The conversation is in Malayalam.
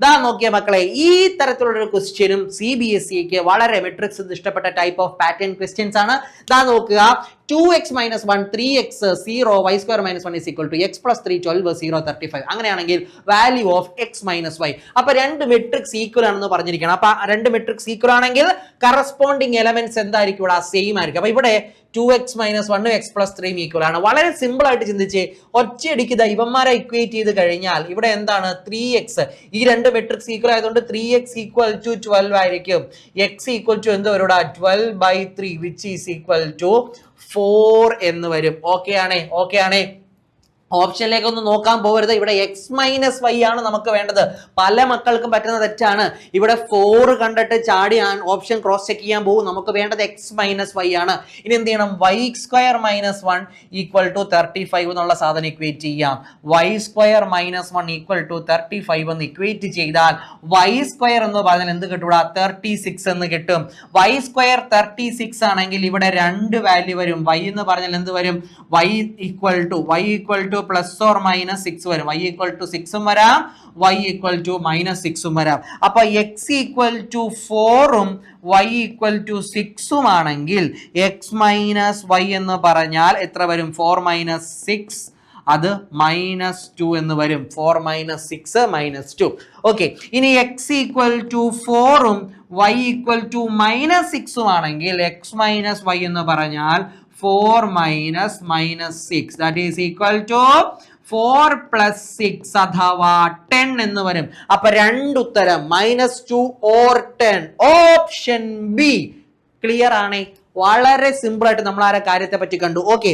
ദാ നോക്കിയ മക്കളെ, ഈ തരത്തിലുള്ള ഒരു ക്വസ്റ്റ്യനും CBSEക്ക് വളരെ മെട്രിക്സ് ഇഷ്ടപ്പെട്ട ടൈപ്പ് ഓഫ് പാറ്റേൺ ക്വസ്റ്റ്യൻസ് ആണ്. ദാ നോക്കുക, 2x - 1 3x 0 y square - 1 is equal to x plus 3 12 0 35. അങ്ങനെയാണെങ്കിൽ വാല്യൂ ഓഫ് x - y. അപ്പൊ രണ്ട് മെട്രിക്സ് ഈക്വൽ ആണെന്ന് പറഞ്ഞിരിക്കണം. അപ്പൊ രണ്ട് മെട്രിക്സ് ഈക്വൽ ആണെങ്കിൽ കറസ്പോണ്ടിങ് എലമെന്റ്സ് എന്തായിരിക്കും? ഇവിടെ സെയിം ആയിരിക്കും. അപ്പൊ ഇവിടെ 2x - 1 x plus 3 ഈക്വൽ ആണ്. വളരെ സിമ്പിൾ ആയിട്ട് ചിന്തിച്ച് ഒറ്റയടിക്ക് ഇവന്മാരെ ഇക്വേറ്റ് ചെയ്ത് കഴിഞ്ഞാൽ ഇവിടെ എന്താണ്? 3x. ഈ രണ്ട് മെട്രിക്സ് ഈക്വൽ ആയതുകൊണ്ട് 3x = 12 ആയിരിക്കും. x = എന്ത് വരും? 12/3 which is equal to 4 എന്ന് വരും. ഓക്കെ ആണേ. ഓപ്ഷനിലേക്ക് ഒന്ന് നോക്കാൻ പോകരുത്. ഇവിടെ x - y ആണ് നമുക്ക് വേണ്ടത്. പല മക്കൾക്കും പറ്റുന്ന തെറ്റാണ്. ഇവിടെ 4 കണ്ടിട്ട് ചാടി ഓപ്ഷൻ ക്രോസ് ചെക്ക് ചെയ്യാൻ പോകും. നമുക്ക് വേണ്ടത് x - y ആണ്. ഇനി എന്ത് ചെയ്യണം? y² - 1 = 35 എന്നുള്ള സാധനം ഇക്വേറ്റ് ചെയ്യാം. y² - 1 = 35 എന്ന് ഇക്വേറ്റ് ചെയ്താൽ y² എന്ന് പറഞ്ഞാൽ എന്ത് കിട്ടും? 36 എന്ന് കിട്ടും. y² 36 ആണെങ്കിൽ ഇവിടെ രണ്ട് വാല്യൂ വരും. y എന്ന് പറഞ്ഞാൽ എന്ത് വരും? y = പ്ലസ് ഓർ മൈനസ് 6 വരും. y = 6 വരാം, y = -6 വരാം. അപ്പൊ x = 4 y = 6 ആണെങ്കിൽ x - y എന്ന് പറഞ്ഞാൽ എത്ര വരും? 4 - 6, അത് -2 എന്ന് വരും. 4 - 6 -2. ഓക്കെ, ഇനി x = 4 y = -6 ആണെങ്കിൽ x - y എന്ന് പറഞ്ഞാൽ 4 - -6 that is equal to 4 + 6 അഥവാ 10 എന്ന് വരും. അപ്പൊ രണ്ടുത്തരം -2 or 10. Option B. ക്ലിയർ ആണേ? വളരെ സിമ്പിൾ ആയിട്ട് നമ്മൾ ആ കാര്യത്തെ പറ്റി കണ്ടു. ഓക്കെ,